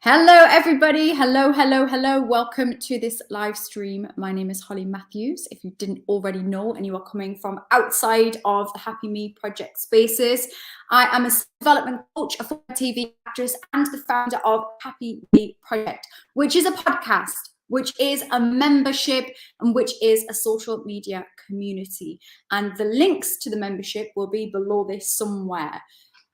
Hello, everybody. Hello, hello, hello. Welcome to this live stream. My name is Holly Matthews. If you didn't already know and you are coming from outside of the Happy Me Project spaces, I am a development coach, a former TV actress, and the founder of Happy Me Project, which is a podcast, which is a membership, and which is a social media community. And the links to the membership will be below this somewhere.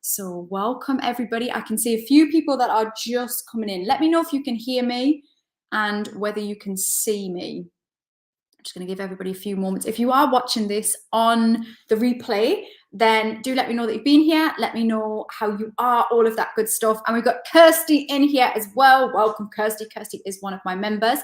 So welcome everybody. I can see a few people that are just coming in. Let me know if you can hear me and whether you can see me. I'm just going to give everybody a few moments. If you are watching this on the replay, then do let me know that you've been here. Let me know how you are, all of that good stuff. And we've got Kirsty in here as well. Welcome, Kirsty. Kirsty is one of my members.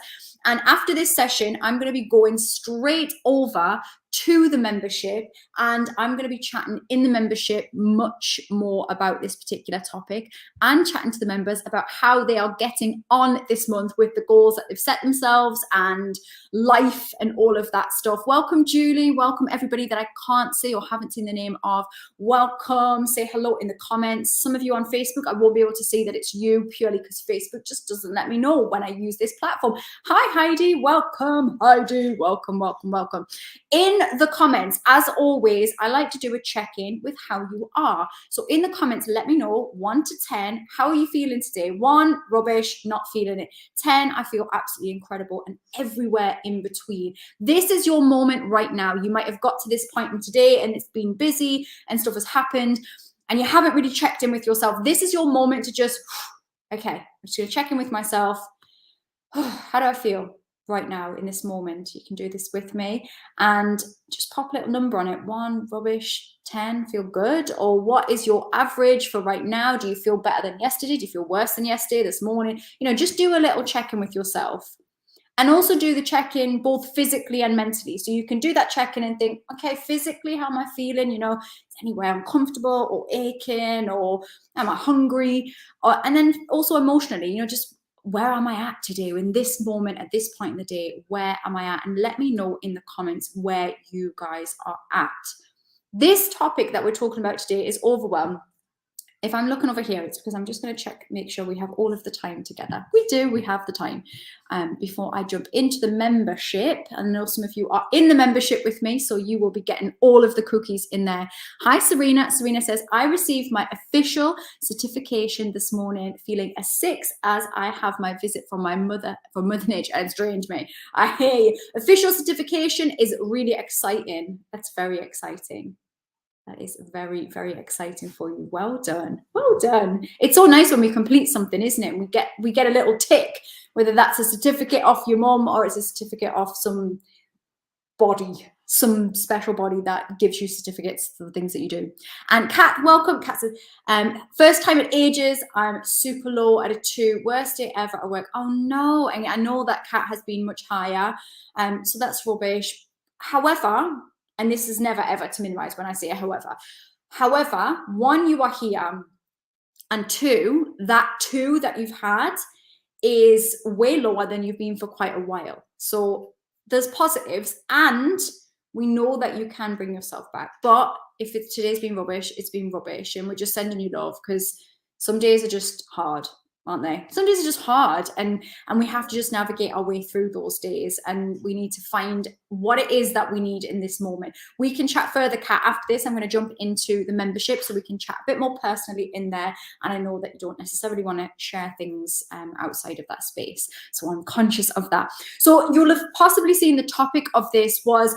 And after this session, I'm going to be going straight over to the membership, and I'm going to be chatting in the membership much more about this particular topic and chatting to the members about how they are getting on this month with the goals that they've set themselves and life and all of that stuff. Welcome, Julie. Welcome, everybody that I can't see or haven't seen the name of. Welcome. Say hello in the comments. Some of you on Facebook, I won't be able to see that it's you purely because Facebook just doesn't let me know when I use this platform. Hi, Heidi. Welcome, Heidi. Welcome, welcome, welcome. In the comments, as always, I like to do a check-in with how you are. So in the comments, let me know 1 to 10, how are you feeling today? 1, rubbish, not feeling it. 10, I feel absolutely incredible, and everywhere in between. This is your moment right now. You might have got to this point in today and it's been busy and stuff has happened and you haven't really checked in with yourself. This is your moment to just, okay, I'm just going to check in with myself. How do I feel right now in this moment? You can do this with me and just pop a little number on it. 1, rubbish, 10, feel good. Or what is your average for right now? Do you feel better than yesterday? Do you feel worse than yesterday, this morning? You know, just do a little check-in with yourself. And also do the check-in both physically and mentally. So you can do that check-in and think, okay, physically, how am I feeling? You know, is anywhere uncomfortable or aching, or am I hungry? And then also emotionally, you know, just where am I at today in this moment, at this point in the day? Where am I at? And let me know in the comments where you guys are at. This topic that we're talking about today is overwhelm. If I'm looking over here, it's because I'm just going to check, make sure we have all of the time together. We do, we have the time. Before I jump into the membership, I know some of you are in the membership with me, so you will be getting all of the cookies in there. Hi, Serena. Serena says, I received my official certification this morning, feeling a 6 as I have my visit from my mother, from Mother Nature. It's drained me. I hear you. Official certification is really exciting. That's very exciting. That is very, very exciting for you. Well done. Well done. It's so nice when we complete something, isn't it? We get a little tick, whether that's a certificate off your mum or it's a certificate off some body, some special body that gives you certificates for the things that you do. And Kat, welcome. Kat says, first time at ages, I'm super low at a 2. Worst day ever at work. Oh no. And I know that Kat has been much higher. So that's rubbish. However, and this is never ever to minimize when I say however, 1, you are here, and 2, that 2 that you've had is way lower than you've been for quite a while. So there's positives, and we know that you can bring yourself back. But if it's today's been rubbish, it's been rubbish, and we're just sending you love, because some days are just hard, aren't they? Some days are just hard, and we have to just navigate our way through those days, and we need to find what it is that we need in this moment. We can chat further, Kat. After this, I'm going to jump into the membership so we can chat a bit more personally in there, and I know that you don't necessarily want to share things outside of that space, so I'm conscious of that. So you'll have possibly seen the topic of this was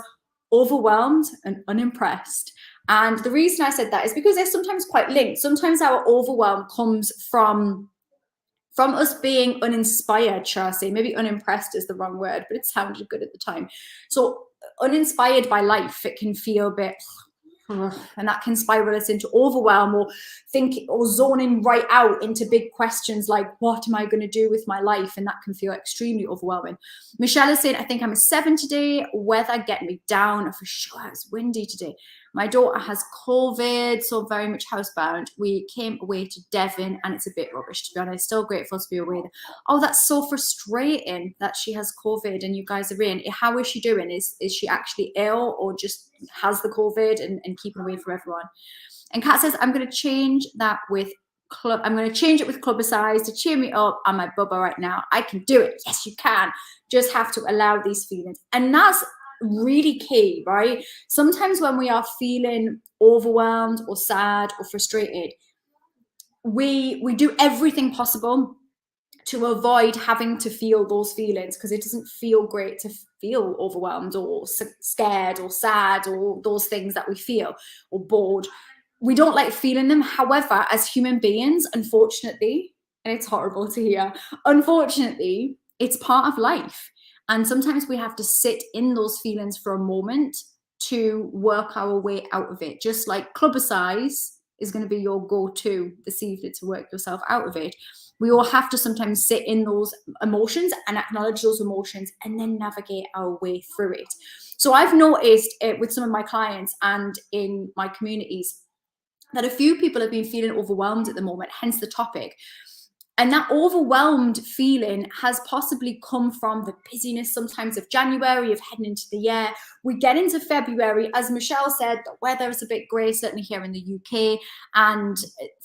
overwhelmed and unimpressed. And the reason I said that is because they're sometimes quite linked. Sometimes our overwhelm comes from us being uninspired, shall I say. Maybe unimpressed is the wrong word, but it sounded good at the time. So uninspired by life, it can feel a bit, and that can spiral us into overwhelm, or thinking or zoning right out into big questions like, what am I going to do with my life? And that can feel extremely overwhelming. Michelle is saying, I think I'm a 7 today. Weather getting me down. For sure, it's windy today. My daughter has COVID, so very much housebound. We came away to Devon, and it's a bit rubbish, to be honest. Still grateful to be away there. Oh, that's so frustrating that she has COVID and you guys are in. How is she doing? Is she actually ill, or just has the COVID and keeping away from everyone? And Kat says, I'm going to change that with I'm going to change it with clubber-size to cheer me up. I'm my bubba right now. I can do it. Yes, you can. Just have to allow these feelings. And that's really key, right? Sometimes when we are feeling overwhelmed or sad or frustrated, we do everything possible to avoid having to feel those feelings, because it doesn't feel great to feel overwhelmed or scared or sad or those things that we feel, or bored. We don't like feeling them. However, as human beings, unfortunately, and it's horrible to hear, unfortunately, it's part of life. And sometimes we have to sit in those feelings for a moment to work our way out of it. Just like clubber-size is going to be your go-to this evening to work yourself out of it. We all have to sometimes sit in those emotions and acknowledge those emotions and then navigate our way through it. So I've noticed with some of my clients and in my communities that a few people have been feeling overwhelmed at the moment, hence the topic. And that overwhelmed feeling has possibly come from the busyness sometimes of January, of heading into the year. We get into February, as Michelle said, the weather is a bit grey, certainly here in the UK, and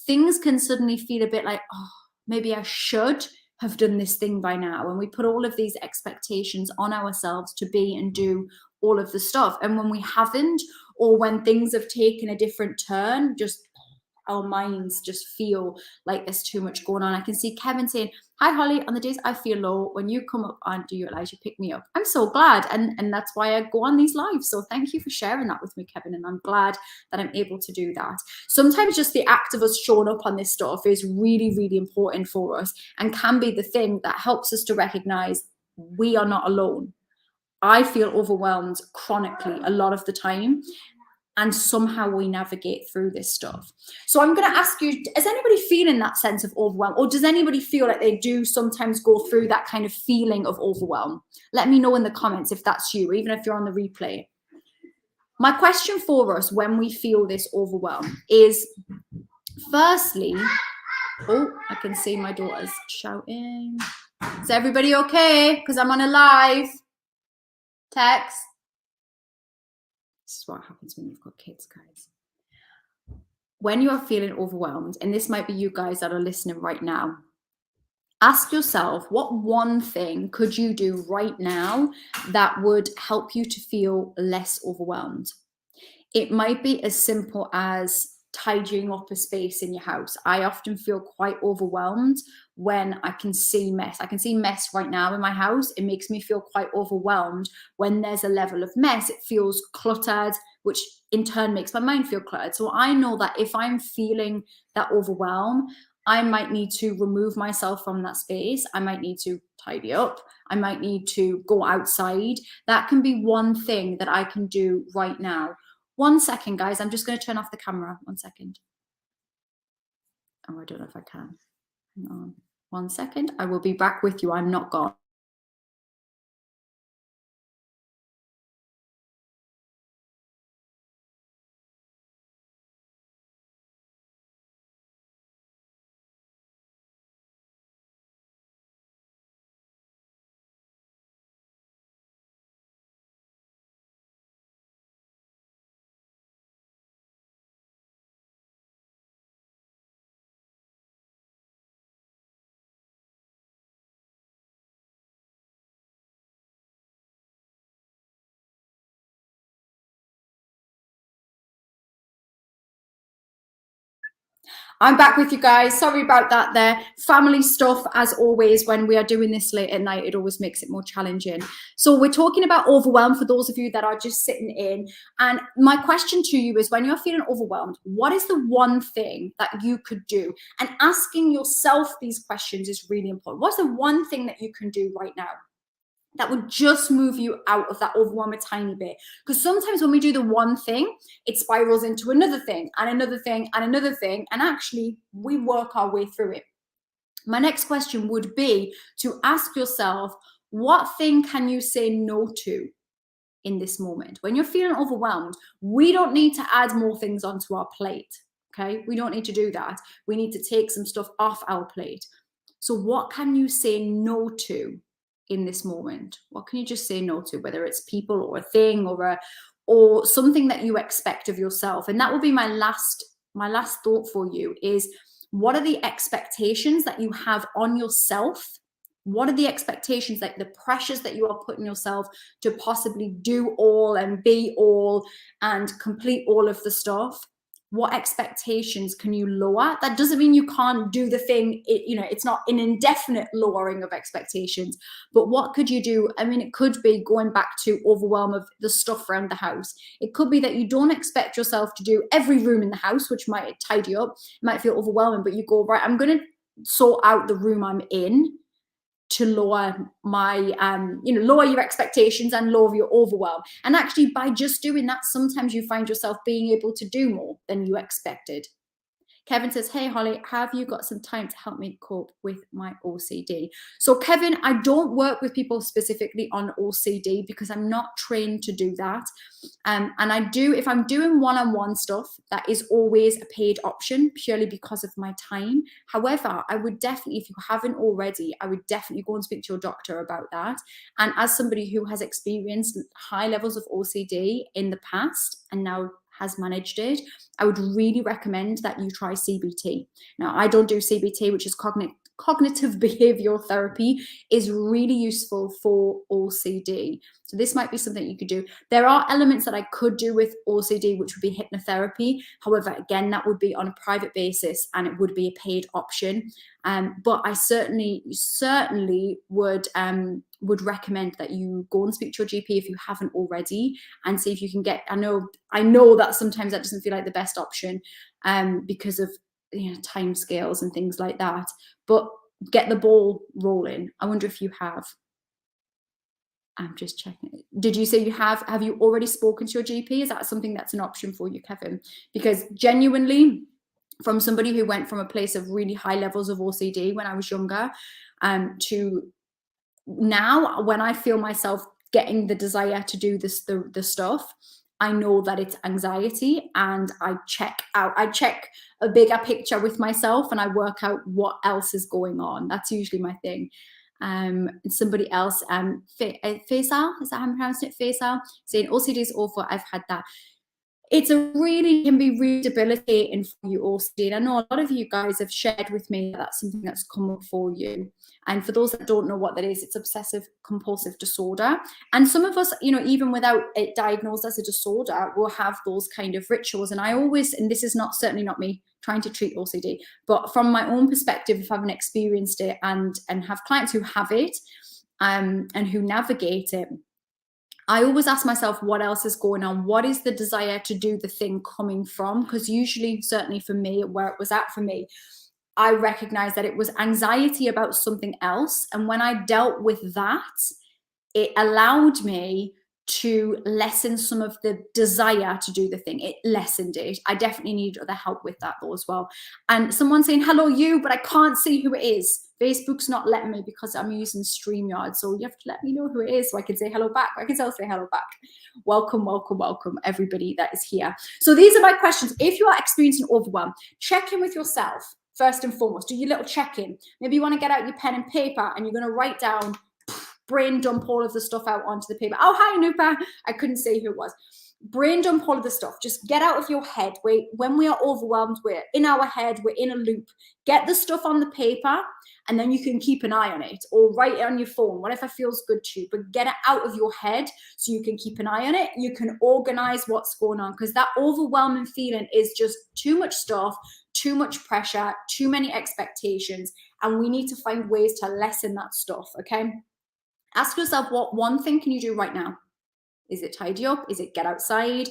things can suddenly feel a bit like, oh, maybe I should have done this thing by now. And we put all of these expectations on ourselves to be and do all of the stuff. And when we haven't, or when things have taken a different turn, just our minds just feel like there's too much going on. I can see Kevin saying, hi Holly, on the days I feel low, when you come up and do your lives, you pick me up. I'm so glad. And that's why I go on these lives. So thank you for sharing that with me, Kevin. And I'm glad that I'm able to do that. Sometimes just the act of us showing up on this stuff is really, really important for us, and can be the thing that helps us to recognize we are not alone. I feel overwhelmed chronically a lot of the time, and somehow we navigate through this stuff. So I'm going to ask you, is anybody feeling that sense of overwhelm, or does anybody feel like they do sometimes go through that kind of feeling of overwhelm? Let me know in the comments if that's you, or even if you're on the replay. My question for us when we feel this overwhelm is, firstly, oh, I can see my daughter's shouting. Is everybody okay? Because I'm on a live text. This is what happens when you've got kids, guys. When you are feeling overwhelmed, and this might be you guys that are listening right now, ask yourself, what one thing could you do right now that would help you to feel less overwhelmed? It might be as simple as tidying up a space in your house. I often feel quite overwhelmed when I can see mess. I can see mess right now in my house. It makes me feel quite overwhelmed when there's a level of mess. It feels cluttered, which in turn makes my mind feel cluttered. So I know that if I'm feeling that overwhelm, I might need to remove myself from that space. I might need to tidy up. I might need to go outside. That can be one thing that I can do right now. 1 second, guys. I'm just going to turn off the camera. 1 second. Oh, I don't know if I can. Hang on. 1 second. I will be back with you. I'm not gone. I'm back with you guys. Sorry about that there. Family stuff, as always, when we are doing this late at night, it always makes it more challenging. So we're talking about overwhelm for those of you that are just sitting in. And my question to you is, when you're feeling overwhelmed, what is the one thing that you could do? And asking yourself these questions is really important. What's the one thing that you can do right now that would just move you out of that overwhelm a tiny bit? Because sometimes when we do the one thing, it spirals into another thing and another thing and another thing, and actually we work our way through it. My next question would be to ask yourself, what thing can you say no to in this moment? When you're feeling overwhelmed, we don't need to add more things onto our plate, okay? We don't need to do that. We need to take some stuff off our plate. So what can you say no to in this moment? What can you just say no to, whether it's people or a thing or something that you expect of yourself? And that will be my last thought for you is, What are the expectations that you have on yourself? What are the expectations, like the pressures that you are putting yourself to possibly do all and be all and complete all of the stuff? What expectations can you lower? That doesn't mean you can't do the thing. It's not an indefinite lowering of expectations, but what could you do? I mean, it could be going back to overwhelm of the stuff around the house. It could be that you don't expect yourself to do every room in the house, which might tidy up, might feel overwhelming, but you go, right, I'm going to sort out the room I'm in to lower my lower your expectations and lower your overwhelm. And actually, by just doing that, sometimes you find yourself being able to do more than you expected. Kevin says, hey, Holly, have you got some time to help me cope with my OCD? So, Kevin, I don't work with people specifically on OCD because I'm not trained to do that. And I do, if I'm doing one-on-one stuff, that is always a paid option purely because of my time. However, I would definitely, if you haven't already, I would definitely go and speak to your doctor about that. And as somebody who has experienced high levels of OCD in the past and now has managed it, I would really recommend that you try CBT. Now, I don't do CBT, which is cognitive behavioral therapy, is really useful for OCD. So this might be something you could do. There are elements that I could do with OCD, which would be hypnotherapy. However, again, that would be on a private basis and it would be a paid option. But I certainly would recommend that you go and speak to your GP if you haven't already and see if you can get, I know that sometimes that doesn't feel like the best option because of time scales and things like that, but get the ball rolling. I wonder if you have. I'm just checking. Did you say you have you already spoken to your GP? Is that something that's an option for you, Kevin? Because genuinely, from somebody who went from a place of really high levels of OCD when I was younger to now, when I feel myself getting the desire to do the stuff, I know that it's anxiety, and I check a bigger picture with myself and I work out what else is going on. That's usually my thing. Somebody else, Faisal, is that how I'm pronouncing it? Faisal, saying OCD is awful. I've had that. It's can be really debilitating for you OCD. And I know a lot of you guys have shared with me that that's something that's come up for you. And for those that don't know what that is, it's obsessive compulsive disorder. And some of us, even without it diagnosed as a disorder, will have those kind of rituals. And I always, and this is certainly not me trying to treat OCD, but from my own perspective, if I haven't experienced it and have clients who have it and who navigate it, I always ask myself, what else is going on? What is the desire to do the thing coming from? Because usually, certainly for me, where it was at for me, I recognized that it was anxiety about something else. And when I dealt with that, it allowed me to lessen some of the desire to do the thing. It lessened it. I definitely need other help with that though as well. And someone saying, hello you, but I can't see who it is. Facebook's not letting me because I'm using StreamYard. So you have to let me know who it is so I can say hello back. I can still say hello back. Welcome, welcome, welcome, everybody that is here. So these are my questions. If you are experiencing overwhelm, check in with yourself first and foremost. Do your little check-in. Maybe you want to get out your pen and paper and you're going to write down, brain dump all of the stuff out onto the paper. Oh, hi, Nupa. I couldn't say who it was. Brain dump all of the stuff. Just get out of your head. When we are overwhelmed, we're in our head, we're in a loop. Get the stuff on the paper and then you can keep an eye on it or write it on your phone, whatever feels good to you, but get it out of your head so you can keep an eye on it. You can organize what's going on because that overwhelming feeling is just too much stuff, too much pressure, too many expectations, and we need to find ways to lessen that stuff, okay? Ask yourself, what one thing can you do right now? Is it tidy up? Is it get outside?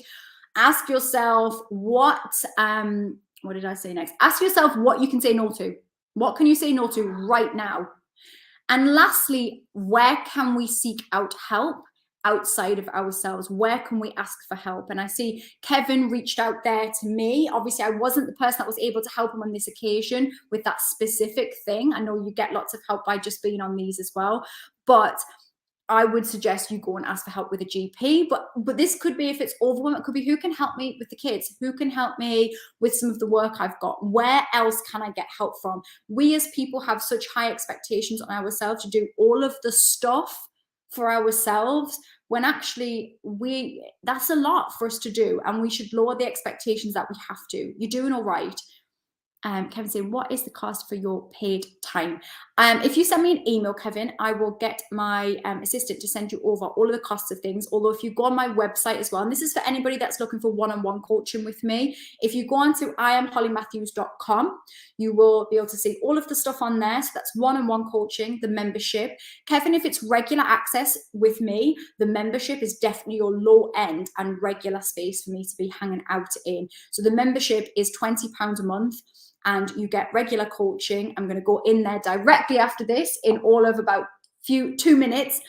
Ask yourself what did I say next? Ask yourself what you can say no to. What can you say no to right now? And lastly, where can we seek out help outside of ourselves? Where can we ask for help? And I see Kevin reached out there to me. Obviously, I wasn't the person that was able to help him on this occasion with that specific thing. I know you get lots of help by just being on these as well, but I would suggest you go and ask for help with a GP. But this could be, if it's overwhelming, it could be, who can help me with the kids? Who can help me with some of the work I've got? Where else can I get help from? We as people have such high expectations on ourselves to do all of the stuff for ourselves when actually that's a lot for us to do, and we should lower the expectations that we have to. You're doing all right. Kevin saying, what is the cost for your paid time? If you send me an email, Kevin, I will get my assistant to send you over all of the costs of things. Although if you go on my website as well, and this is for anybody that's looking for one-on-one coaching with me, if you go on to iamhollymatthews.com, you will be able to see all of the stuff on there. So that's one-on-one coaching, the membership. Kevin, if it's regular access with me, the membership is definitely your low end and regular space for me to be hanging out in. So the membership is £20 a month, and you get regular coaching. I'm going to go in there directly after this in all of about 2 minutes.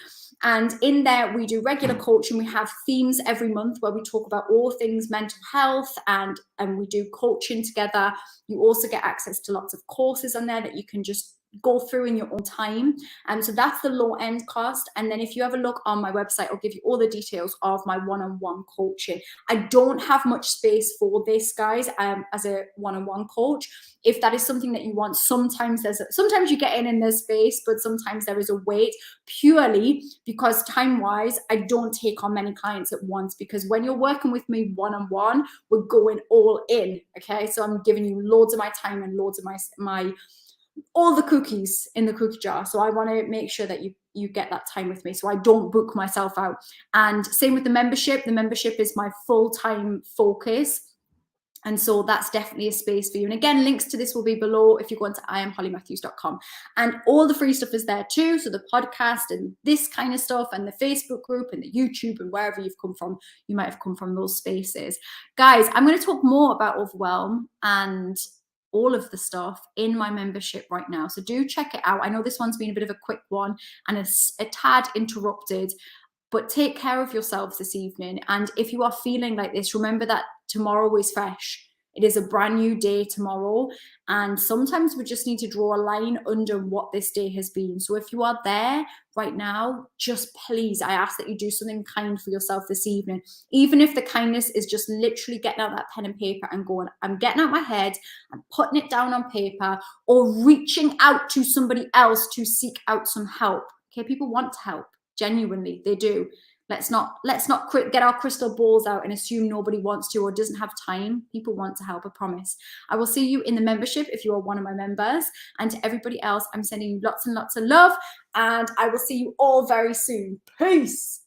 And in there, we do regular coaching. We have themes every month where we talk about all things mental health, and we do coaching together. You also get access to lots of courses on there that you can just go through in your own time. So that's the low end cost. And then if you have a look on my website, I'll give you all the details of my one-on-one coaching. I don't have much space for this, guys, as a one-on-one coach. If that is something that you want, sometimes you get in there's space, but sometimes there is a wait, purely because time-wise, I don't take on many clients at once, because when you're working with me one-on-one, we're going all in, okay? So I'm giving you loads of my time and loads of my all the cookies in the cookie jar. So I want to make sure that you get that time with me, so I don't book myself out. And same with the membership. The membership is my full-time focus. And so that's definitely a space for you. And again, links to this will be below if you go into iamhollymatthews.com. And all the free stuff is there too. So the podcast and this kind of stuff, and the Facebook group and the YouTube, and wherever you've come from, you might have come from those spaces. Guys, I'm going to talk more about Overwhelm and all of the stuff in my membership right now. So do check it out. I know this one's been a bit of a quick one and it's a tad interrupted, but take care of yourselves this evening. And if you are feeling like this, remember that tomorrow is fresh. It is a brand new day tomorrow. And sometimes we just need to draw a line under what this day has been. So if you are there right now, just please, I ask that you do something kind for yourself this evening. Even if the kindness is just literally getting out that pen and paper and going, I'm getting out my head, I'm putting it down on paper, or reaching out to somebody else to seek out some help. Okay, people want to help. Genuinely, they do. Let's not get our crystal balls out and assume nobody wants to or doesn't have time. People want to help, I promise. I will see you in the membership if you are one of my members. And to everybody else, I'm sending you lots and lots of love. And I will see you all very soon. Peace.